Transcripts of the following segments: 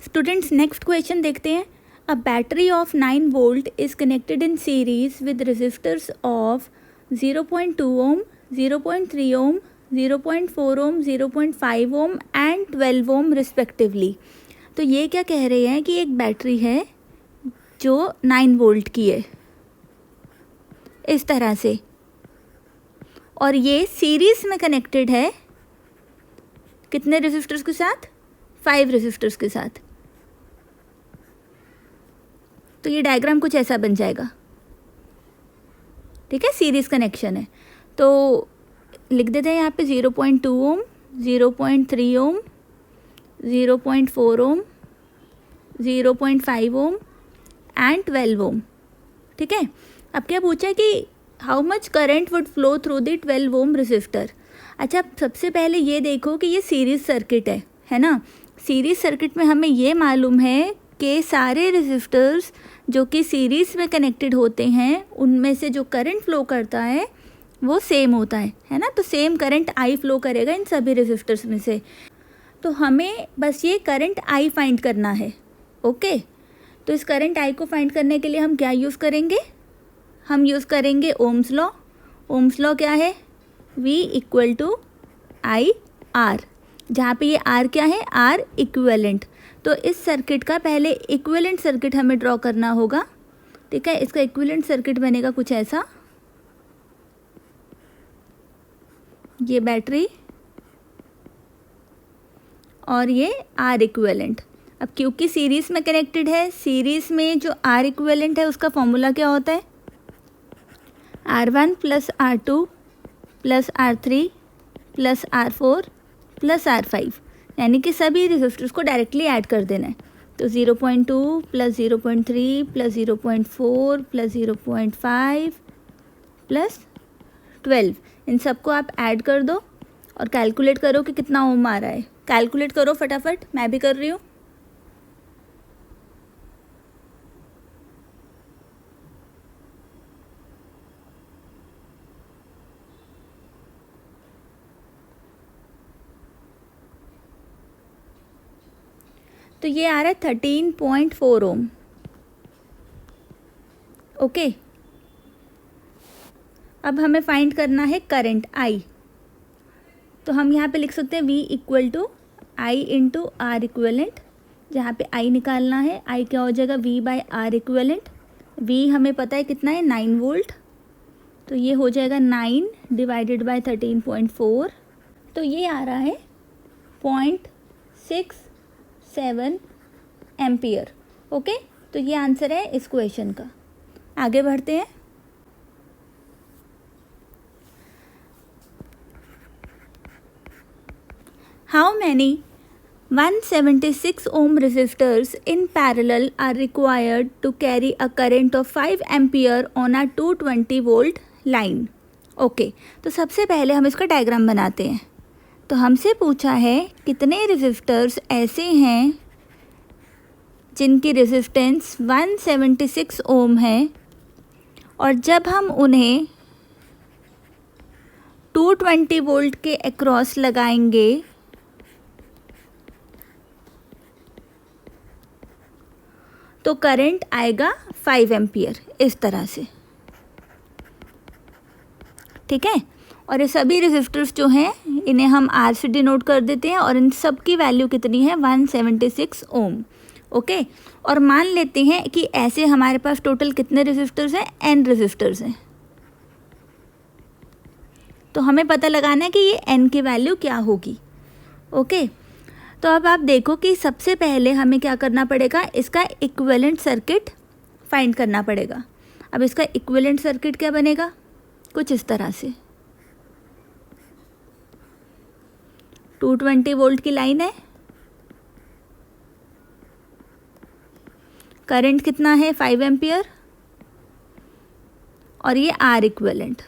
Students next question देखते हैं. A battery of 9 volt is connected in series with resistors of 0.2 ohm, 0.3 ohm, 0.4 ohm, 0.5 ohm and 12 ohm respectively. तो ये क्या कह रहे हैं कि एक बैटरी है जो 9 वोल्ट की है इस तरह से, और ये सीरीज में कनेक्टेड है कितने रेजिस्टर्स के साथ? 5 रेजिस्टर्स के साथ. तो ये डायग्राम कुछ ऐसा बन जाएगा. ठीक है, सीरीज कनेक्शन है. तो लिख देते हैं यहाँ पे 0.2 ohm, 0.3 ohm, 0.4 ohm, 0.5 ohm and 12 ओम. ठीक है. अब क्या पूछा है कि how much current would flow through the 12 ohm resistor. अच्छा, सबसे पहले ये देखो कि ये सीरीज सर्किट है ना. सीरीज सर्किट में हमें ये मालूम है कि सारे रेजिस्टर्स जो कि सीरीज में कनेक्टेड होते हैं उनमें से जो करंट फ्लो करता है वो सेम होता है ना. तो सेम करंट आई फ्लो करेगा इन सभी रेजिस्टर्स में से. तो हमें बस ये करंट आई फाइंड करना है. ओके. तो इस करंट आई को फाइंड करने के लिए हम क्या यूज़ करेंगे? हम यूज़ करेंगे ओम्स लॉ. ओम्स लॉ क्या है? V equal to I R, जहाँ पे ये R क्या है? R equivalent. तो इस सर्किट का पहले इक्विवेलेंट सर्किट हमें ड्रॉ करना होगा. ठीक है. इसका इक्विवेलेंट सर्किट बनेगा कुछ ऐसा. ये बैटरी और ये R इक्विवेलेंट. अब क्योंकि सीरीज में कनेक्टेड है, सीरीज में जो R इक्विवेलेंट है उसका फॉर्मूला क्या होता है? R1 plus R2 plus R3 plus R4 plus R5, यानी कि सभी रेजिस्टर्स को डायरेक्टली ऐड कर देना है. तो 0.2 प्लस 0.3 प्लस 0.4 प्लस 0.5 प्लस 12, इन सबको आप ऐड कर दो और कैलकुलेट करो कि कितना ओम आ रहा है. कैलकुलेट करो फटाफट, मैं भी कर रही हूँ. तो ये आ रहा है 13.4 ओम. ओके. अब हमें फाइंड करना है करंट आई. तो हम यहाँ पे लिख सकते हैं V equal to I into R equivalent, जहाँ पे आई निकालना है. आई क्या हो जाएगा? V by R equivalent. V हमें पता है कितना है? 9 वोल्ट. तो ये हो जाएगा 9 डिवाइडेड बाय 13.4. तो ये आ रहा है 0.67 एम्पियर. ओके. तो ये आंसर है इस क्वेश्चन का. आगे बढ़ते हैं. How many 176 ohm resistors in parallel are required to carry a current of 5 ampere on a 220 volt line. Okay. तो सबसे पहले हम इसका डायग्राम बनाते हैं. तो हमसे पूछा है कितने रेजिस्टर्स ऐसे हैं जिनकी रेजिस्टेंस 176 ओम है, और जब हम उन्हें 220 वोल्ट के अक्रॉस लगाएंगे तो करंट आएगा 5 एम्पियर इस तरह से. ठीक है. और ये सभी रेजिस्टर्स जो हैं इन्हें हम R से डिनोट कर देते हैं, और इन सब की वैल्यू कितनी है? 176 ओम. ओके. और मान लेते हैं कि ऐसे हमारे पास टोटल कितने रेजिस्टर्स हैं? N रेजिस्टर्स हैं. तो हमें पता लगाना है कि ये N की वैल्यू क्या होगी. ओके. तो अब आप देखो कि सबसे पहले हमें क्या करना पड़ेगा? इसका इक्विवेलेंट सर्किट फाइंड करना पड़ेगा. अब इसका इक्विवेलेंट सर्किट क्या बनेगा? कुछ इस तरह से. 220 वोल्ट की लाइन है. करंट कितना है? 5 एम्पियर. और ये R इक्विवेलेंट.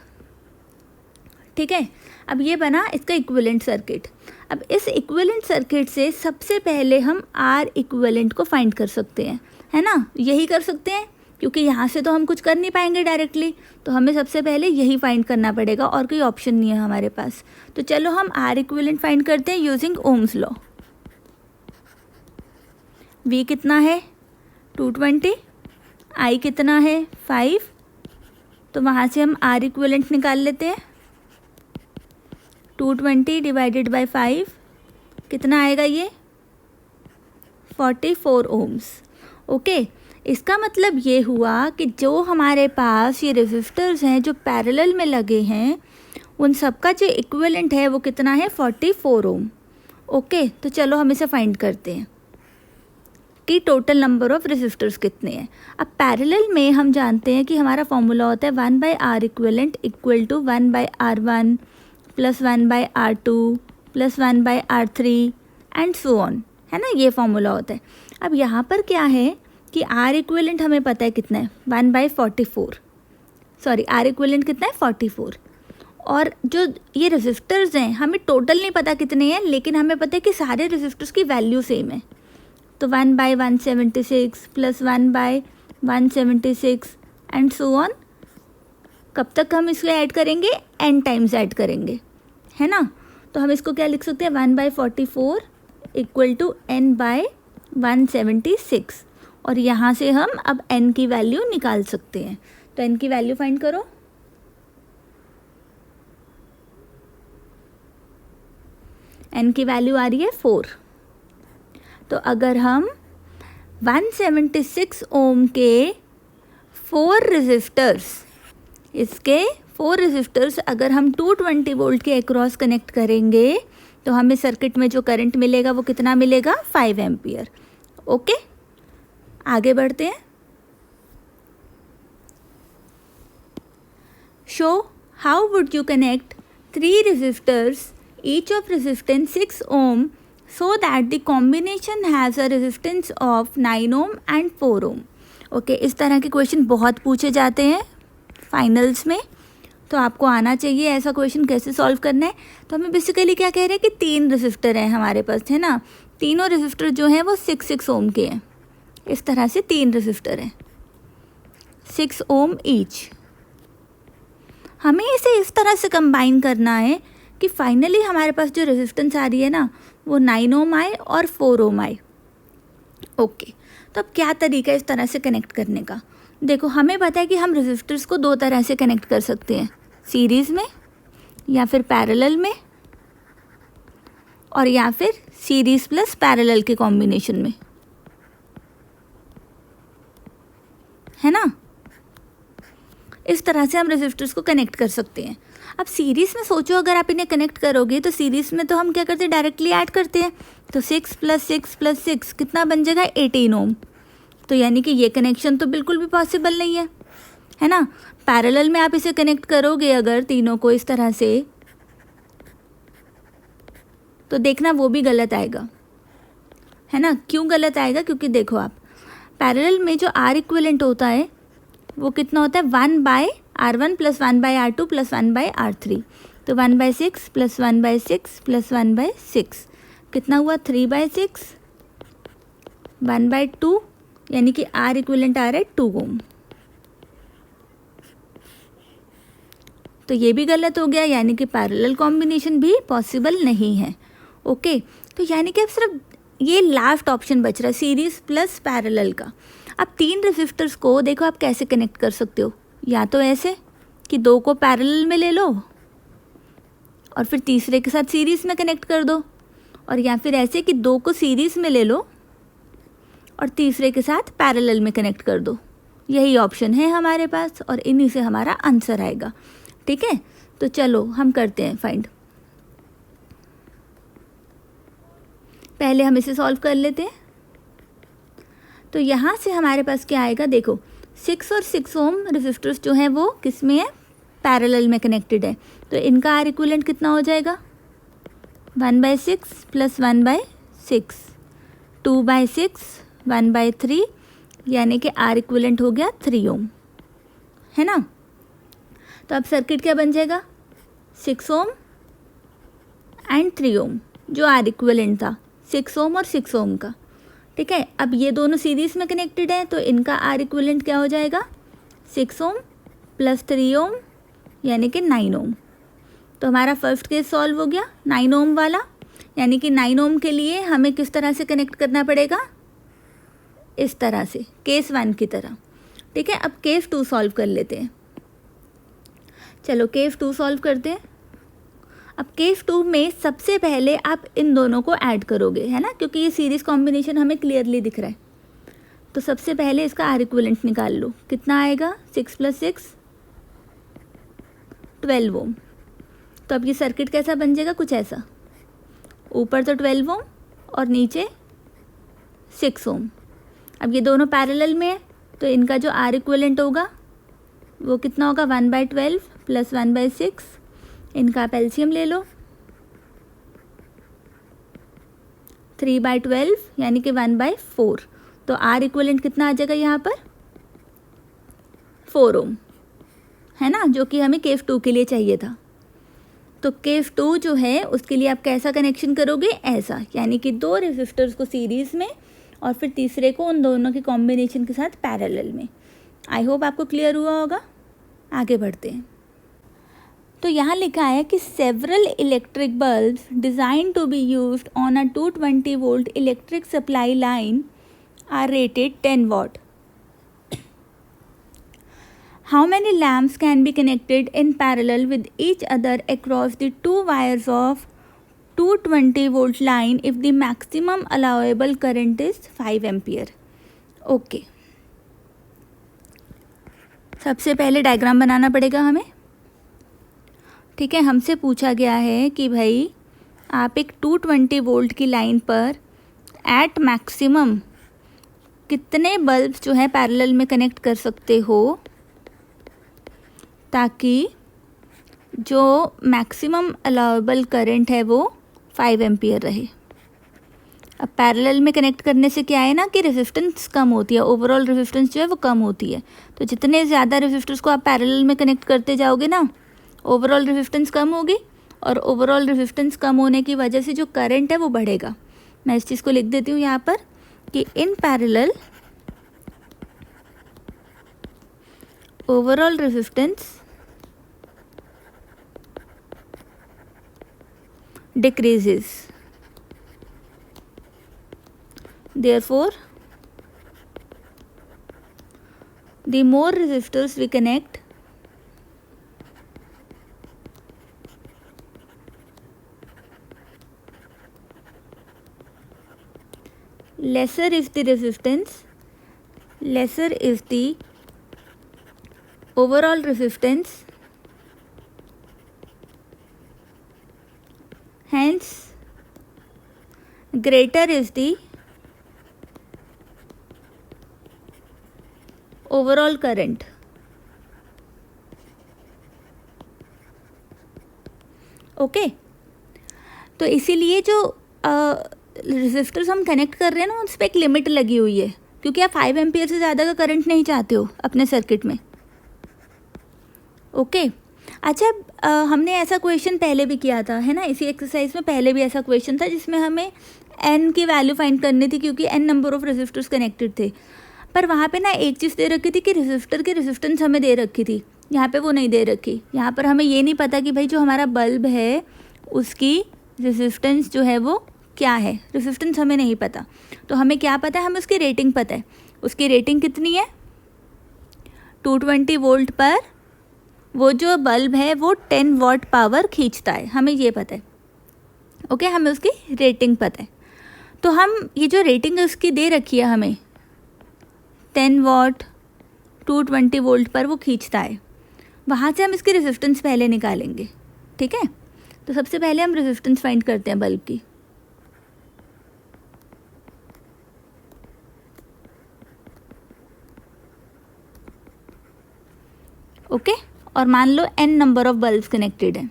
ठीक है. अब ये बना इसका इक्विवेलेंट सर्किट. अब इस इक्विवेलेंट सर्किट से सबसे पहले हम R इक्विवेलेंट को फाइंड कर सकते हैं, है ना. यही कर सकते हैं क्योंकि यहाँ से तो हम कुछ कर नहीं पाएंगे डायरेक्टली. तो हमें सबसे पहले यही फाइंड करना पड़ेगा और कोई ऑप्शन नहीं है हमारे पास. तो चलो हम R इक्विवेलेंट फाइंड करते हैं यूजिंग ओम्स लॉ. V कितना है 220, I कितना है 5, तो वहाँ से हम R इक्विवेलेंट निकाल लेते हैं। 220 डिवाइडेड बाय 5 कितना आएगा ये 44 ओम्स। ओके, इसका मतलब ये हुआ कि जो हमारे पास ये रेजिस्टर्स हैं जो पैरेलल में लगे हैं उन सब का जो इक्विवेलेंट है वो कितना है 44 ओम। ओके, तो चलो हम इसे फाइंड करते हैं कि टोटल नंबर ऑफ रेजिस्टर्स कितने हैं। अब पैरेलल में हम जानते हैं कि हमारा फॉर्मूला होता है 1/R equivalent equal to 1/R1 plus 1/R2 plus 1/R3 and so on, है ना, ये फॉर्मूला होता है। अब यहाँ पर क्या है कि R इक्विवेलेंट हमें पता है कितना है 1/44, सॉरी R इक्विवेलेंट कितना है 44, और जो ये रेजिस्टर्स हैं हमें टोटल नहीं पता कितने हैं, लेकिन हमें पता है कि सारे रेजिस्टर्स की वैल्यू सेम है। तो 1/176 प्लस 1/176 एंड सो ऑन। कब तक हम इसको ऐड करेंगे, n टाइम्स ऐड करेंगे, है ना। तो हम इसको क्या लिख सकते हैं 1/44 इक्वल टू n/176, और यहाँ से हम अब n की वैल्यू निकाल सकते हैं। तो n की वैल्यू फाइंड करो। n की वैल्यू आ रही है 4। तो अगर हम 176 ओम के 4 रेजिस्टर्स, इसके 4 रेजिस्टर्स अगर हम 220 वोल्ट के अक्रॉस कनेक्ट करेंगे तो हमें सर्किट में जो करंट मिलेगा वो कितना मिलेगा 5 एम्पियर। ओके, आगे बढ़ते हैं। Show how would you connect 3 resistors each of resistance 6 ohm so that the combination has a resistance of 9 ohm and 4 ohm। Okay, इस तरह के क्वेश्चन बहुत पूछे जाते हैं फाइनल्स में, तो आपको आना चाहिए ऐसा क्वेश्चन कैसे सॉल्व करना है। तो हमें बेसिकली क्या कह रहे हैं कि 3 रेजिस्टर हैं हमारे पास, है ना। तीनों रेजिस्टर जो हैं वो 6 ओम के हैं। इस तरह से 3 रेजिस्टर हैं 6 ओम ईच। हमें इसे इस तरह से कंबाइन करना है कि फाइनली हमारे पास जो रेजिस्टेंस आ रही है ना वो 9 ओम आए और 4 ओम आए। ओके, तो अब क्या तरीका है इस तरह से कनेक्ट करने का। देखो, हमें पता है कि हम रेजिस्टर्स को 2 तरह से कनेक्ट कर सकते हैं, सीरीज़ में या फिर पैरेलल में, और या फिर सीरीज़ प्लस पैरेलल के कॉम्बिनेशन में, है ना। इस तरह से हम रेजिस्टर्स को कनेक्ट कर सकते हैं। अब सीरीज़ में सोचो, अगर आप इन्हें कनेक्ट करोगे तो सीरीज़ में तो हम क्या करते हैं, डायरेक्टली ऐड करते हैं। तो 6 + 6 + 6 कितना बन जाएगा 18 ओम। तो यानी कि ये कनेक्शन तो बिल्कुल भी पॉसिबल नहीं है ना। पैरेलल में आप इसे कनेक्ट करोगे अगर तीनों को इस तरह से, तो देखना वो भी गलत आएगा, है ना। क्यों गलत आएगा, क्योंकि देखो आप पैरेलल में जो R इक्विवेलेंट होता है वो कितना होता है 1/R1 plus 1/R2 plus 1/R3। तो 1/6 प्लस 1/6 प्लस 1/6 कितना हुआ 3/6, 1/2, यानी कि R इक्विवेलेंट आ रहा है 2 ओम। तो ये भी गलत हो गया, यानी कि पैरेलल कॉम्बिनेशन भी पॉसिबल नहीं है। ओके, तो यानी कि अब सिर्फ ये लास्ट ऑप्शन बच रहा है सीरीज़ प्लस पैरेलल का। अब 3 रेजिस्टर्स को देखो आप कैसे कनेक्ट कर सकते हो, या तो ऐसे कि 2 को पैरेलल में ले लो और फिर तीसरे के साथ सीरीज़ में कनेक्ट कर दो, और या फिर ऐसे कि 2 को सीरीज़ में ले लो और तीसरे के साथ पैरेलल में कनेक्ट कर दो। यही ऑप्शन है हमारे पास और इन्हीं से हमारा आंसर आएगा। ठीक है, तो चलो हम करते हैं फाइंड। पहले हम इसे सॉल्व कर लेते हैं। तो यहाँ से हमारे पास क्या आएगा, देखो 6 और 6 ओम रेजिस्टर्स जो हैं वो किस में है, पैरेलल में कनेक्टेड है। तो इनका आर इक्विवेलेंट कितना हो जाएगा 1/6 प्लस 1/6, 2/6, 1/3, यानी कि आर इक्विवेलेंट हो गया 3 ओम, है ना। तो अब सर्किट क्या बन जाएगा 6 ओम एंड 3 ओम, जो आर इक्विवेलेंट था 6 ओम और 6 ओम का। ठीक है, अब ये दोनों सीरीज़ में कनेक्टेड है तो इनका आर इक्विवेलेंट क्या हो जाएगा 6 ओम प्लस 3 ओम, यानी कि 9 ओम। तो हमारा फर्स्ट केस सॉल्व हो गया 9 ओम वाला, यानी कि 9 ओम के लिए हमें किस तरह से कनेक्ट करना पड़ेगा, इस तरह से, केस 1 की तरह। ठीक है, अब केस 2 सॉल्व कर लेते हैं। चलो केस 2 सॉल्व करते हैं। अब केस 2 में सबसे पहले आप इन दोनों को ऐड करोगे, है ना, क्योंकि ये सीरीज कॉम्बिनेशन हमें क्लियरली दिख रहा है। तो सबसे पहले इसका आर इक्विवेलेंट निकाल लो, कितना आएगा, 6 + 6 12 ओम। तो अब ये सर्किट कैसा बन जाएगा, कुछ ऐसा, ऊपर तो 12 ओम और नीचे 6 ओम। अब ये दोनों पैरेलल में है, तो इनका जो आर इक्विवेलेंट होगा वो कितना होगा, 1/12 + 1/6। इनका आप एलसीएम ले लो, 3/12 यानी कि 1/4। तो आर इक्विवेलेंट कितना आ जाएगा यहाँ पर, 4 ओम, है ना, जो कि हमें केस 2 के लिए चाहिए था। तो केस 2 जो है उसके लिए आप कैसा कनेक्शन करोगे, ऐसा, यानी कि 2 रेसिस्टर्स को सीरीज़ में और फिर तीसरे को उन दोनों के कॉम्बिनेशन के साथ पैरेलल में। आई होप आपको क्लियर हुआ होगा। आगे बढ़ते हैं। तो यहाँ लिखा है कि several electric bulbs designed to be used on a 220 volt electric supply line are rated 10 watt. How many lamps can be connected in parallel with each other across the 2 wires of 220 volt line if the maximum allowable current is 5 ampere? Okay. सबसे पहले diagram बनाना पड़ेगा हमें। ठीक है, हमसे पूछा गया है कि भाई आप एक 220 वोल्ट की लाइन पर एट मैक्सिमम कितने बल्ब्स जो है पैरेलल में कनेक्ट कर सकते हो ताकि जो मैक्सिमम अलाउेबल करंट है वो 5 एम्पियर रहे। अब पैरेलल में कनेक्ट करने से क्या है ना कि रेजिस्टेंस कम होती है, ओवरऑल रेजिस्टेंस जो है वो कम होती है। तो जितने ज़्यादा रेजिस्टर्स को आप पैरेलल में कनेक्ट करते जाओगे ना, ओवरऑल रेजिस्टेंस कम होगी और ओवरऑल रेजिस्टेंस कम होने की वजह से जो करंट है वो बढ़ेगा। मैं इस चीज़ को लिख देती हूँ यहाँ पर कि in parallel overall resistance decreases, therefore the more resistors we connect, lesser is the resistance, lesser is the overall resistance, hence greater is the overall current. Okay तो इसीलिए जो रेजिस्टर्स हम कनेक्ट कर रहे हैं ना उस पर एक लिमिट लगी हुई है, क्योंकि आप 5 एम्पियर से ज़्यादा का करंट नहीं चाहते हो अपने सर्किट में। ओके अच्छा, हमने ऐसा क्वेश्चन पहले भी किया था, है ना, इसी एक्सरसाइज में पहले भी ऐसा क्वेश्चन था जिसमें हमें n की वैल्यू फाइंड करनी थी क्योंकि n number of resistors connected थे। पर वहाँ पे ना एक चीज़ दे रखी थी कि रेजिस्टर की रेजिस्टेंस हमें दे रखी थी, यहाँ पे वो नहीं दे रखी। यहाँ पर हमें ये नहीं पता कि भाई जो हमारा बल्ब है उसकी रेजिस्टेंस जो है वो क्या है, रेजिस्टेंस हमें नहीं पता। तो हमें क्या पता है, हमें उसकी रेटिंग पता है। उसकी रेटिंग कितनी है, 220 वोल्ट पर वो जो बल्ब है वो 10 वाट पावर खींचता है, हमें ये पता है। ओके हमें उसकी रेटिंग पता है। तो हम ये जो रेटिंग उसकी दे रखी है हमें 10 वाट 220 वोल्ट पर वो खींचता है, वहाँ से हम इसकी रेजिस्टेंस पहले निकालेंगे। ठीक है, तो सबसे पहले हम रेजिस्टेंस फाइंड करते हैं बल्ब की। ओके और मान लो n number of bulbs connected हैं।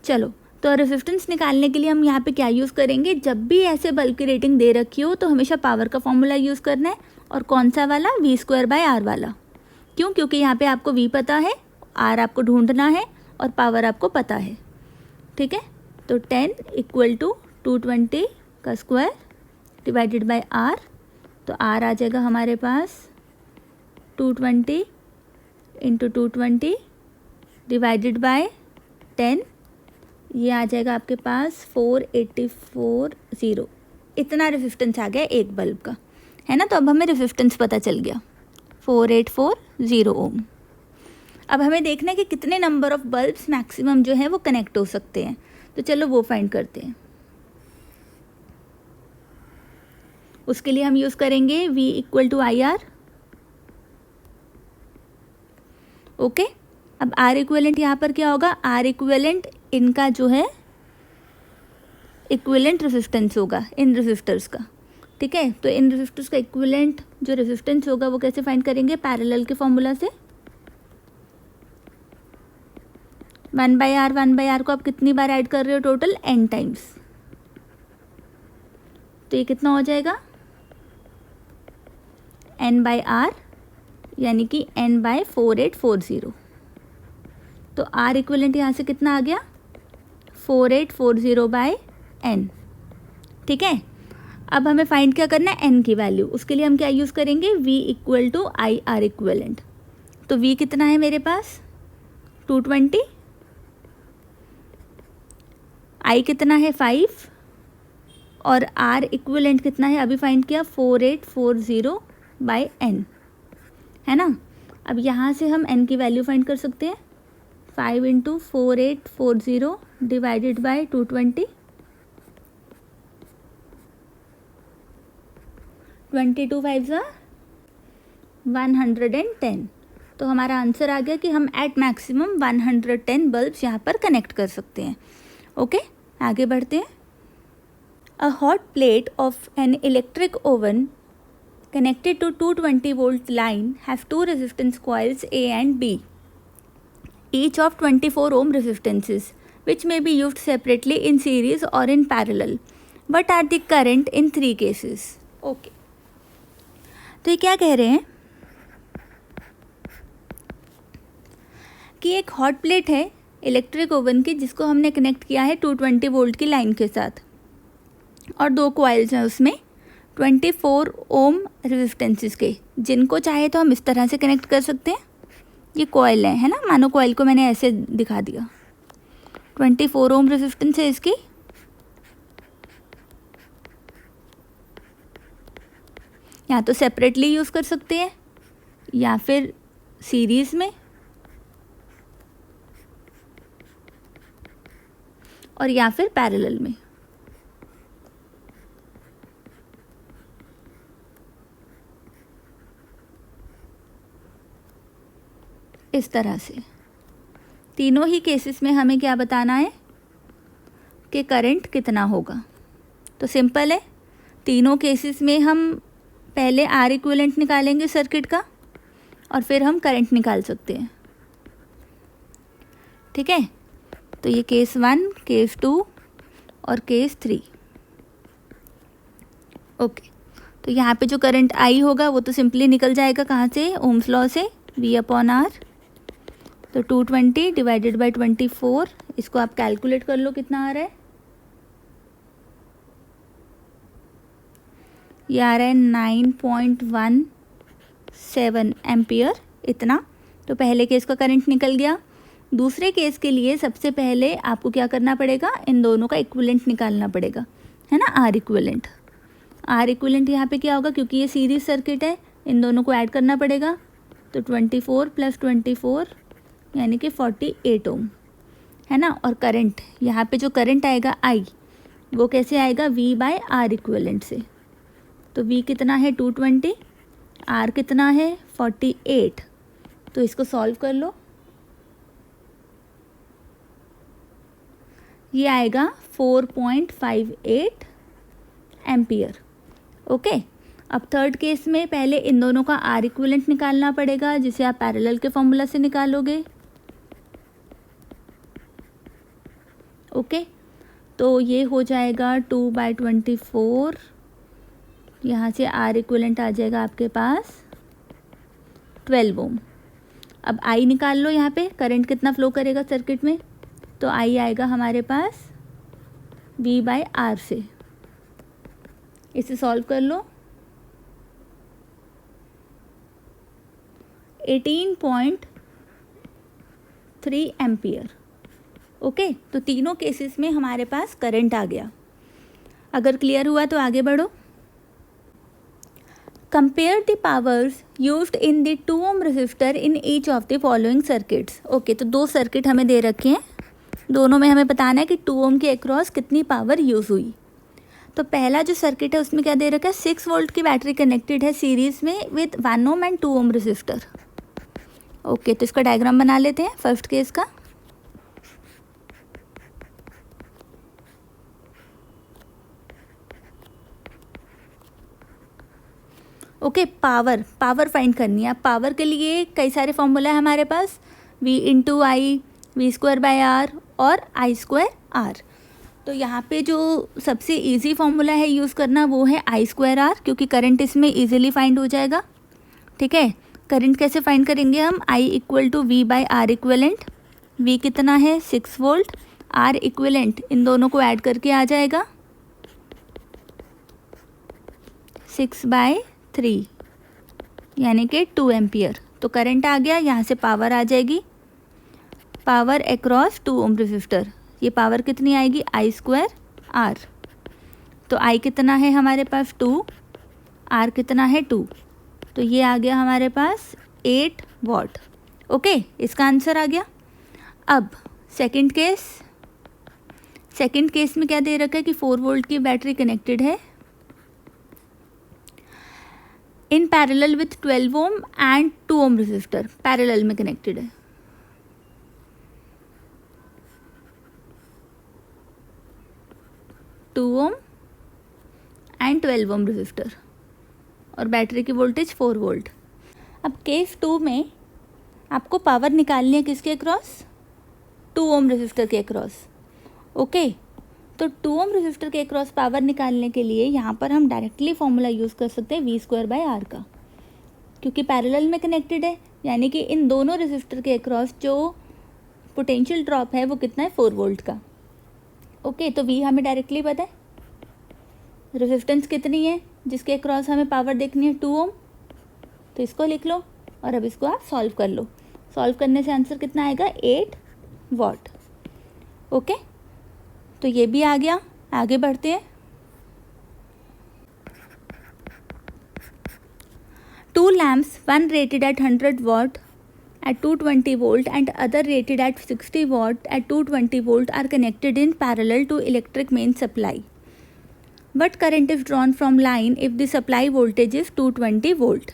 चलो तो रेजिस्टेंस निकालने के लिए हम यहाँ पे क्या यूज़ करेंगे, जब भी ऐसे बल्ब की रेटिंग दे रखी हो तो हमेशा पावर का फॉर्मूला यूज़ करना है। और कौन सा वाला, V²/R वाला। क्यों, क्योंकि यहाँ पे आपको V पता है, R आपको ढूंढना है और पावर आपको पता है। ठीक है, तो 10 = 220 का स्क्वायर डिवाइडेड बाय R। तो R आ जाएगा हमारे पास 220 × 220 डिवाइडेड बाय 10, ये आ जाएगा आपके पास 4840। इतना रेजिस्टेंस आ गया एक बल्ब का, है ना। तो अब हमें रेजिस्टेंस पता चल गया 4840 ओम। अब हमें देखना है कि कितने नंबर ऑफ बल्ब्स मैक्सिमम जो है वो कनेक्ट हो सकते हैं, तो चलो वो फाइंड करते हैं। उसके लिए हम यूज़ करेंगे V equal to I R. Okay, अब R इक्विवेलेंट यहाँ पर क्या होगा, R इक्विवेलेंट इनका जो है इक्विवेलेंट रेजिस्टेंस होगा इन रेजिस्टर्स का। ठीक है, तो इन रेजिस्टर्स का इक्विवेलेंट जो रेजिस्टेंस होगा वो कैसे फाइंड करेंगे, पैरेलल के फॉर्मूला से। 1/R को आप कितनी बार ऐड कर रहे हो, टोटल n टाइम्स। तो ये कितना हो जाएगा, n/R यानी कि n/4840। तो R इक्विवेलेंट यहाँ से कितना आ गया, 4840/n। ठीक है, अब हमें फाइंड क्या करना है, n की वैल्यू। उसके लिए हम क्या यूज़ करेंगे, V equal to I R equivalent. तो V कितना है मेरे पास 220, I कितना है 5 और R इक्विवेलेंट कितना है अभी फाइंड किया 4840/n, है ना। अब यहाँ से हम n की वैल्यू फाइंड कर सकते हैं, 5 इंटू 4840 डिवाइडेड बाई 220, 22 5 110। तो हमारा आंसर आ गया कि हम एट मैक्सिमम 110 बल्ब्स यहाँ पर कनेक्ट कर सकते हैं। ओके, आगे बढ़ते हैं। A hot plate of an electric oven connected to 220 volt line have two resistance coils A and B, each of 24 ohm resistances, which may be used separately in series or in parallel. What are the current in three cases? Okay. तो ये क्या कह रहे हैं कि एक hot plate है electric oven की जिसको हमने कनेक्ट किया है 220 वोल्ट की लाइन के साथ, और दो कॉइल्स हैं उसमें 24 ओम रेजिस्टेंसेस के, जिनको चाहे तो हम इस तरह से कनेक्ट कर सकते हैं। ये कॉइल है ना, मानो कॉइल को मैंने ऐसे दिखा दिया। 24 ओम रेजिस्टेंस है इसकी, या तो सेपरेटली यूज़ कर सकते हैं या फिर सीरीज़ में, और या फिर पैरेलल में। इस तरह से तीनों ही केसेस में हमें क्या बताना है कि करंट कितना होगा। तो सिंपल है, तीनों केसेस में हम पहले आर इक्विवेलेंट निकालेंगे सर्किट का और फिर हम करंट निकाल सकते हैं। ठीक है, तो ये केस 1, केस 2 और केस 3। ओके, तो यहाँ पे जो करंट आई होगा वो तो सिंपली निकल जाएगा कहाँ से, ओम्स लॉ से, V/R। तो 220 डिवाइडेड बाई 24, इसको आप कैलकुलेट कर लो कितना आ रहा है, ये आ रहा है 9.17 एम्पियर इतना। तो पहले केस का करंट निकल गया। दूसरे केस के लिए सबसे पहले आपको क्या करना पड़ेगा, इन दोनों का इक्विवेलेंट निकालना पड़ेगा, है ना, आर इक्विवेलेंट। आर इक्विवेलेंट यहाँ पे क्या होगा, क्योंकि ये सीरीज सर्किट है, इन दोनों को ऐड करना पड़ेगा। तो 24 + 24 यानी कि 48 ओम, है ना। और करंट, यहाँ पे जो करंट आएगा आई, वो कैसे आएगा, V/R इक्विवेलेंट से। तो V कितना है 220, R कितना है 48। तो इसको सॉल्व कर लो, ये आएगा 4.58 एम्पियर। ओके, अब थर्ड केस में पहले इन दोनों का आर इक्विवेलेंट निकालना पड़ेगा, जिसे आप पैरेलल के फॉर्मूला से निकालोगे। ओके, तो ये हो जाएगा 2/24, यहाँ से आर इक्विवेलेंट आ जाएगा आपके पास 12 ओम। अब आई निकाल लो, यहाँ पे करंट कितना फ्लो करेगा सर्किट में, तो आई आएगा हमारे पास V/R से। इसे सॉल्व कर लो, 18.3 एम्पियर। ओके, तो तीनों केसेस में हमारे पास करंट आ गया। अगर क्लियर हुआ तो आगे बढ़ो। Compare the powers used in the 2 ohm resistor in each of the following circuits. Okay, तो 2 सर्किट हमें दे रखे हैं, दोनों में हमें बताना है कि 2 ohm के अक्रॉस कितनी पावर यूज़ हुई। तो पहला जो सर्किट है उसमें क्या दे रखा है, 6 वोल्ट की बैटरी कनेक्टेड है सीरीज में with 1 ohm and 2 ohm register. Okay, तो इसका डायग्राम बना लेते हैं फर्स्ट केस का। ओके, पावर फाइंड करनी है। अब पावर के लिए कई सारे फॉर्मूला है हमारे पास, V इंटू आई, V²/R और I²R। तो यहाँ पे जो सबसे इजी फॉर्मूला है यूज़ करना वो है I²R, क्योंकि करंट इसमें इजीली फाइंड हो जाएगा। ठीक है, करंट कैसे फाइंड करेंगे हम, I = V/R इक्वलेंट। V कितना है 6 वोल्ट, R इक्वलेंट इन दोनों को ऐड करके आ जाएगा 6/3 यानी कि 2 एम्पियर। तो करंट आ गया, यहाँ से पावर आ जाएगी, पावर अक्रॉस 2 ohm रजिस्टर। ये पावर कितनी आएगी I²R। तो I कितना है हमारे पास 2, R कितना है 2, तो ये आ गया हमारे पास 8 वॉट। ओके, इसका आंसर आ गया। अब सेकंड केस में क्या दे रखा है कि 4 वोल्ट की बैटरी कनेक्टेड है in parallel with 12 ohm and 2 ohm register, parallel में कनेक्टेड है। ओम एंड 12 ohm रजिस्टर और बैटरी की वोल्टेज 4 वोल्ट। अब केस 2 में आपको पावर निकालनी है किसके अक्रॉस, 2 ohm रजिस्टर के अक्रॉस। ओके, तो 2 ohm रजिस्टर के अक्रॉस पावर निकालने के लिए यहाँ पर हम डायरेक्टली फॉर्मूला यूज़ कर सकते हैं V²/R का, क्योंकि पैरेलल में कनेक्टेड है, यानी कि इन दोनों रजिस्टर के अक्रॉस जो पोटेंशियल ड्रॉप है वो कितना है 4 वोल्ट का। ओके, तो V हमें डायरेक्टली पता है, रेजिस्टेंस कितनी है जिसके अक्रॉस हमें पावर देखनी है 2 ohm, तो इसको लिख लो और अब इसको आप सॉल्व कर लो। सॉल्व करने से आंसर कितना आएगा 8 वॉट। ओके, तो ये भी आ गया। आगे बढ़ते हैं। 2 lamps, one rated at 100 watt at 220 volt and other rated at 60 watt at 220 volt are connected in parallel to electric main supply. What current is drawn from line if the supply voltage is 220 volt?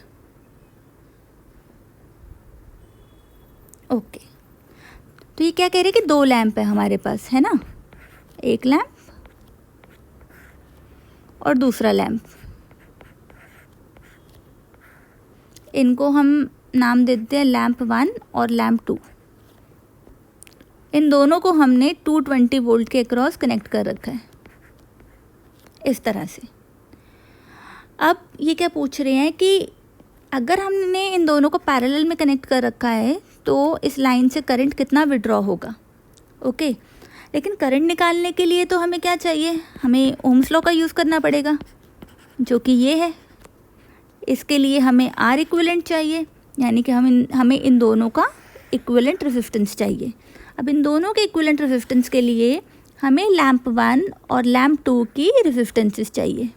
Okay, तो ये क्या कह रहे हैं कि 2 lamp है हमारे पास, है ना, एक लैंप और दूसरा लैंप। इनको हम नाम देते हैं लैंप 1 और लैंप 2। इन दोनों को हमने 220 वोल्ट के अक्रॉस कनेक्ट कर रखा है इस तरह से। अब ये क्या पूछ रहे हैं कि अगर हमने इन दोनों को पैरेलल में कनेक्ट कर रखा है तो इस लाइन से करंट कितना विड्रॉ होगा। ओके, लेकिन करंट निकालने के लिए तो हमें क्या चाहिए, हमें ओम्स लॉ का यूज़ करना पड़ेगा, जो कि ये है। इसके लिए हमें R इक्विवेलेंट चाहिए, यानी कि हमें इन दोनों का इक्विवेलेंट रेजिस्टेंस चाहिए। अब इन दोनों के इक्विवेलेंट रेजिस्टेंस के लिए हमें लैंप 1 और लैंप 2 की रेजिस्टेंसेस चाहिए,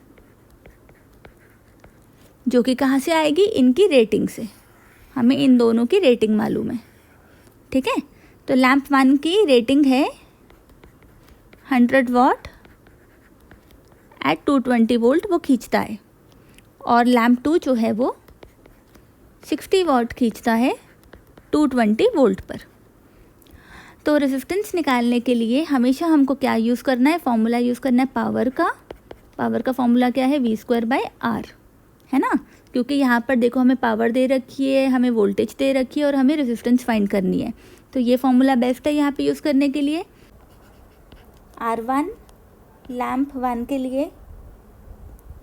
जो कि कहाँ से आएगी, इनकी रेटिंग से। हमें इन दोनों की रेटिंग मालूम है, ठीक है। तो लैंप 1 की रेटिंग है 100 वॉट एट 220 वोल्ट, वो खींचता है, और लैंप 2 जो है वो 60 वॉट खींचता है 220 वोल्ट पर। तो रेजिस्टेंस निकालने के लिए हमेशा हमको क्या यूज़ करना है, फॉर्मूला यूज़ करना है पावर का फॉर्मूला क्या है, V²/R, है ना। क्योंकि यहाँ पर देखो हमें पावर दे रखी है, हमें वोल्टेज दे रखी है और हमें रेजिस्टेंस फाइंड करनी है, तो ये फॉर्मूला बेस्ट है यहाँ पे यूज़ करने के लिए। R1 लैंप 1 के लिए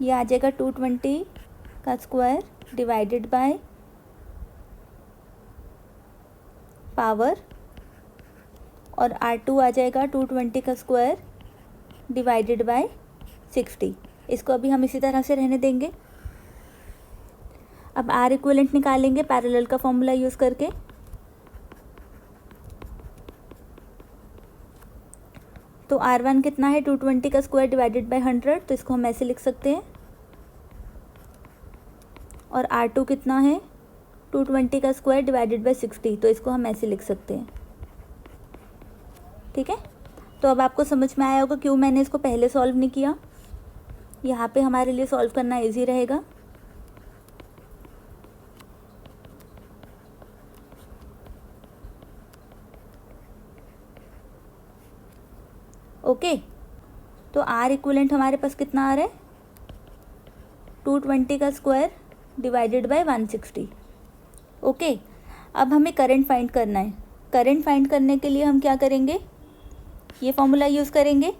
ये आ जाएगा 220 का स्क्वायर डिवाइडेड बाय पावर, और R2 आ जाएगा 220 का स्क्वायर डिवाइडेड बाय 60। इसको अभी हम इसी तरह से रहने देंगे। अब R इक्विवेलेंट निकालेंगे पैरेलल का फॉर्मूला यूज़ करके। तो R1 कितना है, 220 का स्क्वायर डिवाइडेड बाय 100, तो इसको हम ऐसे लिख सकते हैं और R2 कितना है 220 का स्क्वायर डिवाइडेड बाय 60, तो इसको हम ऐसे लिख सकते हैं। ठीक है, तो अब आपको समझ में आया होगा क्यों मैंने इसको पहले सॉल्व नहीं किया। यहाँ पे हमारे लिए सॉल्व करना इजी रहेगा। ओके, तो R इक्विवेलेंट हमारे पास कितना आ रहा है 220 का स्क्वायर डिवाइडेड बाय 160। ओके, अब हमें करंट फाइंड करना है। करंट फाइंड करने के लिए हम क्या करेंगे, ये फॉर्मूला यूज़ करेंगे।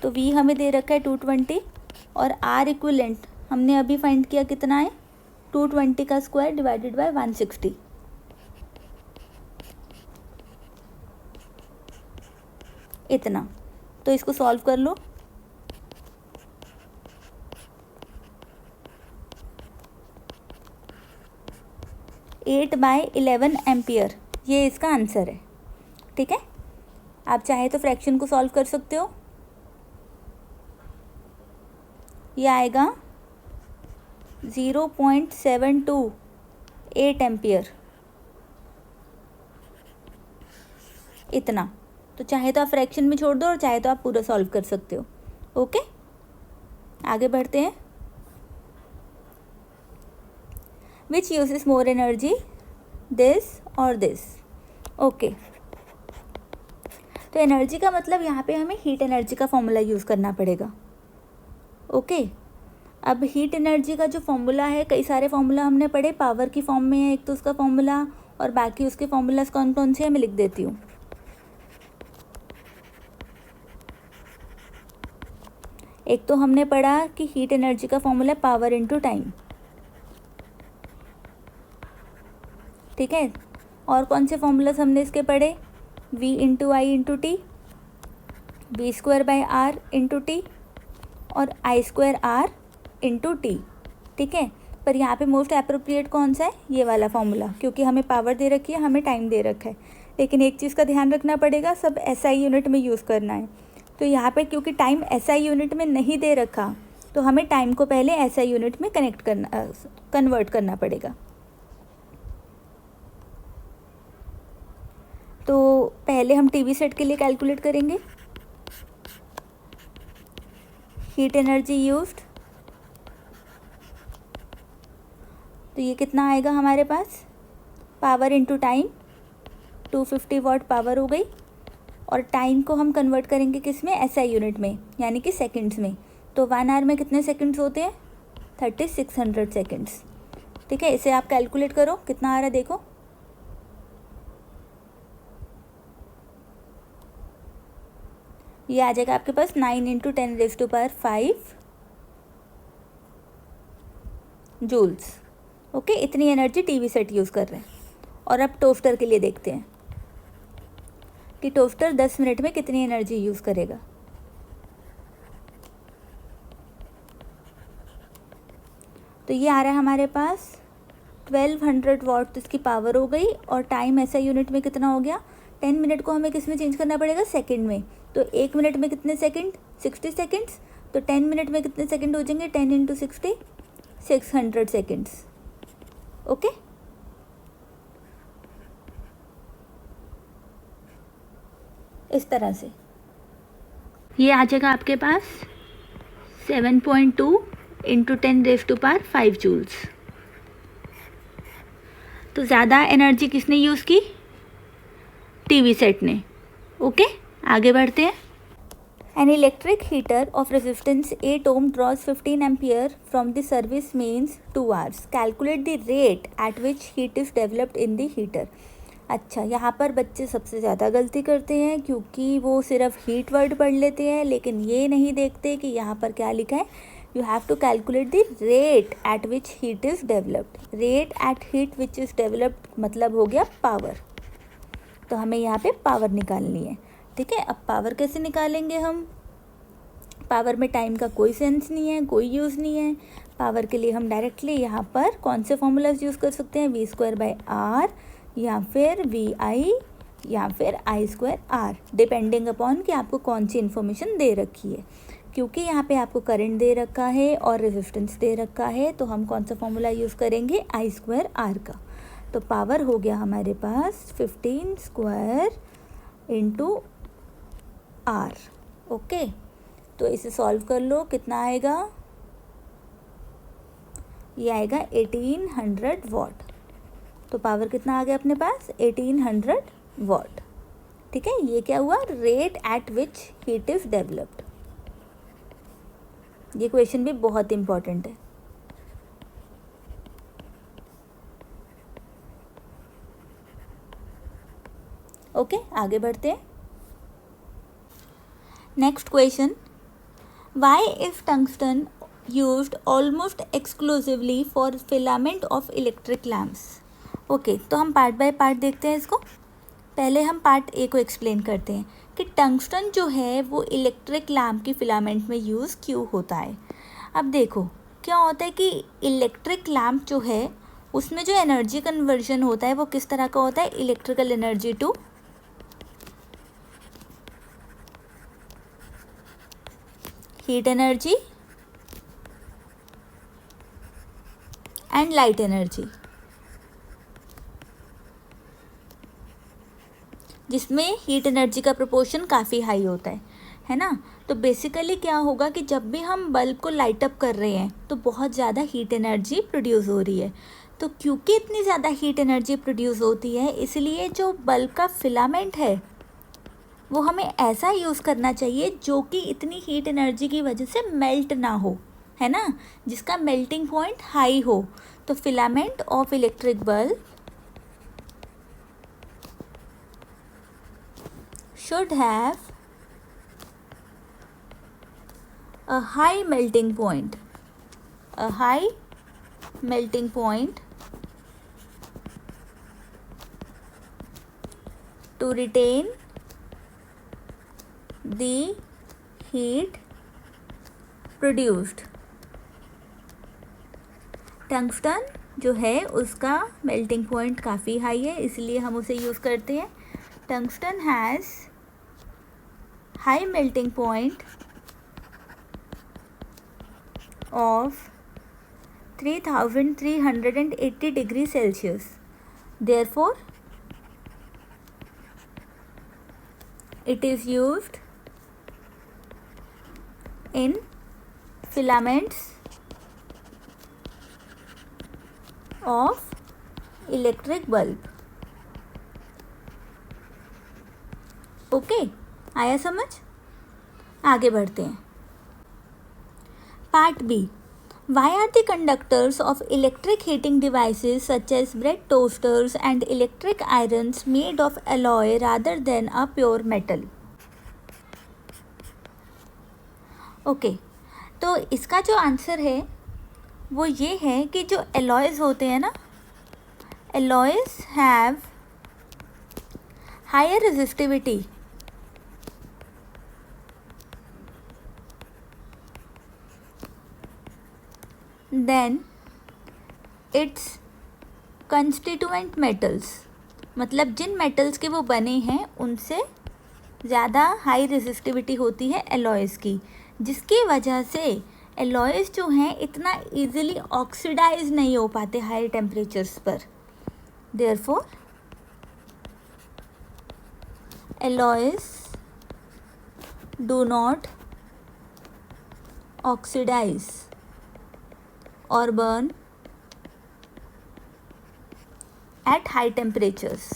तो V हमें दे रखा है 220 और R इक्विवेलेंट हमने अभी फाइंड किया कितना है 220 का स्क्वायर डिवाइडेड बाय 160। इतना, तो इसको सॉल्व कर लो। एट बाय 11 एम्पियर, ये इसका आंसर है। ठीक है, आप चाहे तो फ्रैक्शन को सॉल्व कर सकते हो। ये आएगा 0.728 एम्पियर, इतना। तो चाहे तो आप फ्रैक्शन में छोड़ दो और चाहे तो आप पूरा सॉल्व कर सकते हो। ओके, आगे बढ़ते हैं। Which uses more energy, this और दिस। ओके, तो एनर्जी का मतलब यहाँ पे हमें हीट एनर्जी का फॉर्मूला यूज़ करना पड़ेगा। ओके, अब हीट एनर्जी का जो फॉर्मूला है, कई सारे फॉर्मूला हमने पढ़े, पावर की फॉर्म में है एक तो उसका फॉर्मूला, और बाकी उसके फॉर्मूलाज कौन कौन से हैं मैं लिख देती हूँ। एक तो हमने पढ़ा कि हीट एनर्जी का फॉर्मूला पावर इनटू टाइम। ठीक है, और कौन से फॉर्मूलाज हमने इसके पढ़े, V into I into T, V square by R into T, और I square R into T. ठीक है, पर यहाँ पे मोस्ट अप्रोप्रिएट कौन सा है, ये वाला फॉर्मूला, क्योंकि हमें पावर दे रखी है, हमें टाइम दे रखा है। लेकिन एक चीज़ का ध्यान रखना पड़ेगा, सब SI यूनिट में यूज़ करना है। तो यहाँ पे क्योंकि टाइम SI यूनिट में नहीं दे रखा, तो हमें टाइम को पहले SI यूनिट में कन्वर्ट करना पड़ेगा। तो पहले हम टीवी सेट के लिए कैलकुलेट करेंगे। हीट एनर्जी यूज्ड, तो ये कितना आएगा हमारे पास, power into time, 250 watt power हो गई। और टाइम को हम कन्वर्ट करेंगे किस में, SI यूनिट में, यानी कि सेकंड्स में। तो 1 आवर में कितने सेकंड्स होते हैं, 3600 सेकंड्स। ठीक है, इसे आप कैलकुलेट करो कितना आ रहा है, देखो। ये आ जाएगा आपके पास 9 इंटू 10⁵ जूल्स। ओके, इतनी एनर्जी टीवी सेट यूज़ कर रहे हैं। और अब टोस्टर के लिए देखते हैं कि टोस्टर 10 मिनट में कितनी एनर्जी यूज़ करेगा। तो ये आ रहा है हमारे पास 1200 वॉट इसकी पावर हो गई, और टाइम SI यूनिट में कितना हो गया, 10 मिनट को हमें किस में चेंज करना पड़ेगा, सेकंड में। तो 1 मिनट में कितने सेकंड, 60 सेकंड्स। तो 10 मिनट में कितने सेकंड हो जाएंगे, 10 इंटू 60, 600 सेकंड्स। ओके, इस तरह से ये आ जाएगा आपके पास 7.2 इंटू 10⁵ जूल्स। तो ज़्यादा एनर्जी किसने यूज़ की, टीवी सेट ने। ओके, आगे बढ़ते हैं। An electric heater of resistance 8 ohm draws 15 ampere from the service means 2 hours. Calculate the rate at which heat is developed in the heater. अच्छा, यहाँ पर बच्चे सबसे ज़्यादा गलती करते हैं, क्योंकि वो सिर्फ हीट वर्ड पढ़ लेते हैं, लेकिन ये नहीं देखते कि यहाँ पर क्या लिखा है। You have to calculate the rate at which heat is developed. Rate at heat which is developed मतलब हो गया पावर। तो हमें यहाँ पे पावर निकालनी है। ठीक है, अब पावर कैसे निकालेंगे हम, पावर में टाइम का कोई सेंस नहीं है, कोई यूज़ नहीं है। पावर के लिए हम डायरेक्टली यहाँ पर कौन से फॉर्मूलाज यूज़ कर सकते हैं, V स्क्वायर बाई आर, या फिर VI, या फिर I square R, depending upon कि आपको कौन सी इन्फॉर्मेशन दे रखी है। क्योंकि यहाँ पे आपको करंट दे रखा है और रेजिस्टेंस दे रखा है, तो हम कौन सा फॉर्मूला यूज़ करेंगे, I²R का। तो पावर हो गया हमारे पास 15² × R। ओके, तो इसे सॉल्व कर लो, कितना आएगा, ये आएगा 1800 वाट। तो पावर कितना आ गया अपने पास, 1800 वाट। ठीक है, ये क्या हुआ, rate at which heat is developed. ये क्वेश्चन भी बहुत इंपॉर्टेंट है। ओके, आगे बढ़ते हैं। Next question, why is tungsten used almost exclusively for filament of electric lamps. Okay, तो हम पार्ट बाय पार्ट देखते हैं इसको। पहले हम पार्ट ए को एक्सप्लेन करते हैं कि टंगस्टन जो है वो इलेक्ट्रिक लैम्प की फिलामेंट में यूज़ क्यों होता है। अब देखो क्या होता है कि इलेक्ट्रिक लैम्प जो है उसमें जो एनर्जी कन्वर्जन होता है वो किस तरह का होता है, electrical energy to heat energy and light energy, जिसमें हीट एनर्जी का प्रोपोर्शन काफ़ी हाई होता है ना। तो बेसिकली क्या होगा कि जब भी हम बल्ब को लाइट अप कर रहे हैं तो बहुत ज़्यादा हीट एनर्जी प्रोड्यूस हो रही है। तो क्योंकि इतनी ज़्यादा हीट एनर्जी प्रोड्यूस होती है, इसलिए जो बल्ब का फिलामेंट है वो हमें ऐसा यूज़ करना चाहिए जो कि इतनी हीट एनर्जी की वजह से मेल्ट ना हो, है ना, जिसका मेल्टिंग पॉइंट हाई हो। तो filament of electric bulb should have a high melting point, to retain the heat produced। Tungsten जो है उसका मेल्टिंग पॉइंट काफ़ी हाई है, इसलिए हम उसे यूज़ करते हैं। Tungsten has high melting point of 3380 degrees Celsius. Therefore, it is used in filaments of electric bulb। Okay, आया समझ, आगे बढ़ते हैं। Part B, why are the conductors of electric heating devices such as bread toasters and electric irons made of alloy rather than a pure metal. Okay, तो इसका जो answer है वो ये है कि जो एलॉयज़ होते हैं ना, alloys have higher resistivity than its constituent metals. मतलब जिन मेटल्स के वो बने हैं उनसे ज़्यादा हाई रेजिस्टिविटी होती है एलॉयज़ की, जिसकी वजह से एलॉयज़ जो हैं इतना इजीली ऑक्सीडाइज नहीं हो पाते हाई टेम्परेचर्स पर। Therefore alloys do not oxidise or burn at high temperatures।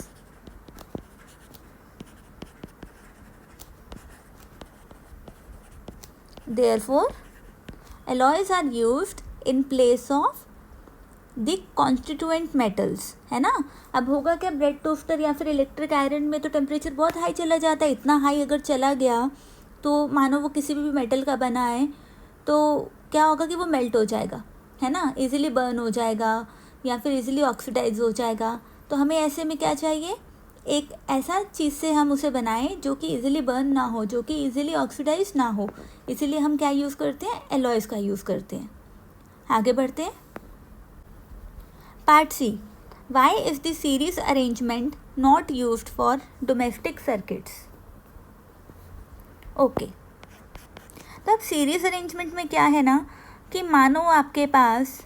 Therefore, alloys are used in place of the constituent metals, है ना। अब होगा क्या, ब्रेड टोस्टर या फिर इलेक्ट्रिक आयरन में तो टेम्परेचर बहुत हाई चला जाता है। इतना हाई अगर चला गया तो मानो वो किसी भी मेटल का बना है तो क्या होगा कि वो मेल्ट हो जाएगा, है ना, इजीली बर्न हो जाएगा या फिर इजीली ऑक्सीडाइज हो जाएगा। तो हमें ऐसे में क्या चाहिए, एक ऐसा चीज़ से हम उसे बनाएं जो कि इजीली बर्न ना हो, जो कि इजीली ऑक्सीडाइज ना हो। इसीलिए हम क्या यूज़ करते हैं, एलॉयज़ का यूज़ करते हैं। आगे बढ़ते हैं। Part C, why is the series arrangement not used for domestic circuits. Okay, तो अब सीरीज अरेंजमेंट में क्या है ना कि मानो आपके पास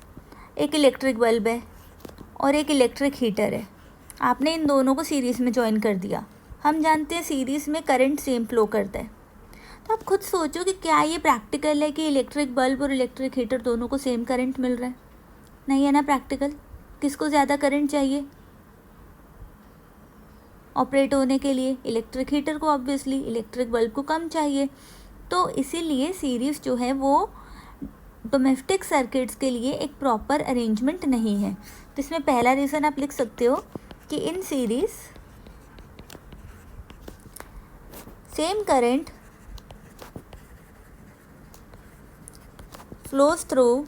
एक इलेक्ट्रिक बल्ब है और एक इलेक्ट्रिक हीटर है, आपने इन दोनों को सीरीज़ में जॉइन कर दिया। हम जानते हैं सीरीज़ में करंट सेम फ्लो करता है। तो आप खुद सोचो कि क्या ये प्रैक्टिकल है कि इलेक्ट्रिक बल्ब और इलेक्ट्रिक हीटर दोनों को सेम करंट मिल रहा है? नहीं है ना प्रैक्टिकल। किसको ज़्यादा करंट चाहिए ऑपरेट होने के लिए? इलेक्ट्रिक हीटर को ऑब्वियसली, इलेक्ट्रिक बल्ब को कम चाहिए। तो इसीलिए सीरीज़ जो है वो डोमेस्टिक सर्किट्स के लिए एक प्रॉपर अरेंजमेंट नहीं है। तो इसमें पहला रीज़न आप लिख सकते हो कि in series same current flows through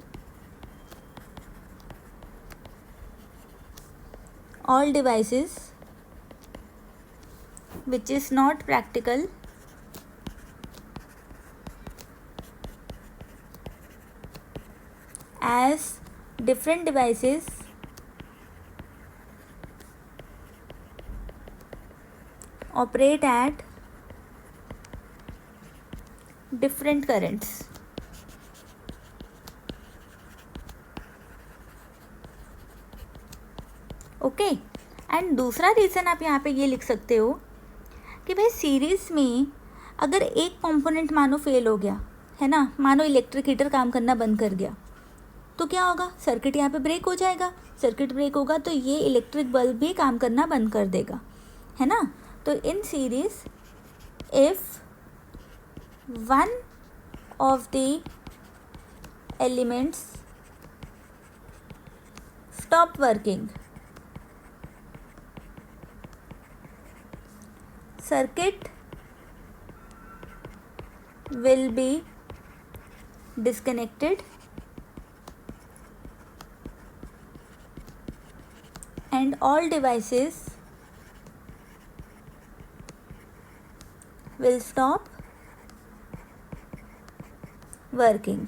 all devices, which is not practical as different devices operate at different currents. Okay and दूसरा रीज़न आप यहाँ पे ये लिख सकते हो कि भाई सीरीज़ में अगर एक कंपोनेंट मानो फेल हो गया है ना, मानो इलेक्ट्रिक हीटर काम करना बंद कर गया, तो क्या होगा? सर्किट यहाँ पे ब्रेक हो जाएगा। सर्किट ब्रेक होगा तो ये इलेक्ट्रिक बल्ब भी काम करना बंद कर देगा, है ना। तो in series if one of the elements stop working, circuit will be disconnected and all devices will stop working.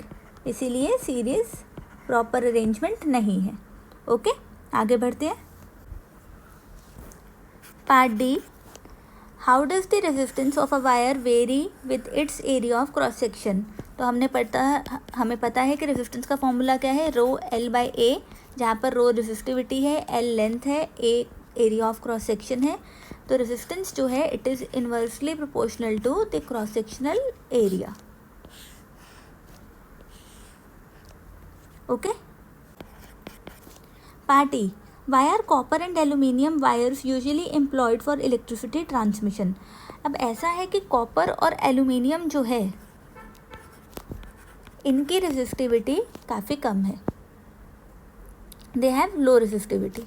इसीलिए सीरीज प्रॉपर अरेंजमेंट नहीं है। ओके, आगे बढ़ते हैं। Part D, how does the resistance of a wire very with its area of cross section. तो हमें पता है कि रेजिस्टेंस का फॉर्मूला क्या है, रो एल बाई ए, जहाँ पर रो रेजिस्टिविटी है, एल लेंथ है, A area of cross section है। तो रेजिस्टेंस जो है it is inversely proportional to the cross sectional area. Okay, part E, Why are copper and aluminium wires usually employed for electricity transmission? अब ऐसा है कि copper और एल्यूमिनियम जो है इनकी रेजिस्टिविटी काफ़ी कम है, दे हैव लो रेजिस्टिविटी।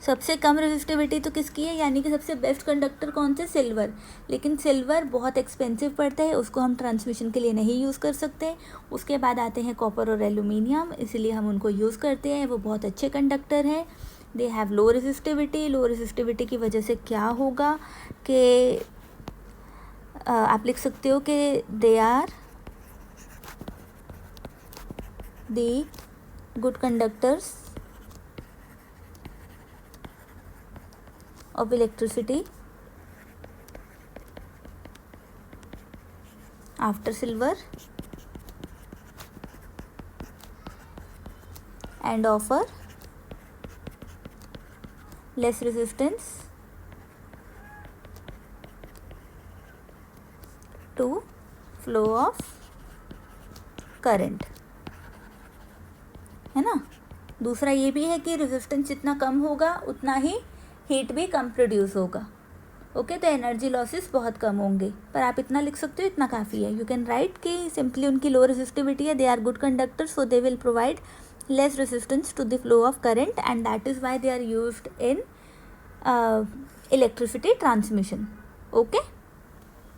सबसे कम रेजिस्टिविटी तो किसकी है, यानी कि सबसे बेस्ट कंडक्टर कौन से? सिल्वर। लेकिन सिल्वर बहुत एक्सपेंसिव पड़ता है, उसको हम ट्रांसमिशन के लिए नहीं यूज़ कर सकते। उसके बाद आते हैं कॉपर और एल्यूमिनियम, इसलिए हम उनको यूज़ करते हैं, वो बहुत अच्छे कंडक्टर हैं। They have low resistivity. Low resistivity की वजह से क्या होगा कि आप लिख सकते हो कि they are the good conductors of electricity after silver and offer less resistance to flow of current, है ना। दूसरा ये भी है कि रेजिस्टेंस जितना कम होगा उतना ही हीट भी कम प्रोड्यूस होगा। ओके, तो एनर्जी लॉसेस बहुत कम होंगे, पर आप इतना लिख सकते हो, इतना काफ़ी है। यू कैन राइट कि सिंपली उनकी लो रेजिस्टिविटी है, they are good conductor, so they will provide less resistance to the flow of current and that is why they are used in electricity transmission. Okay.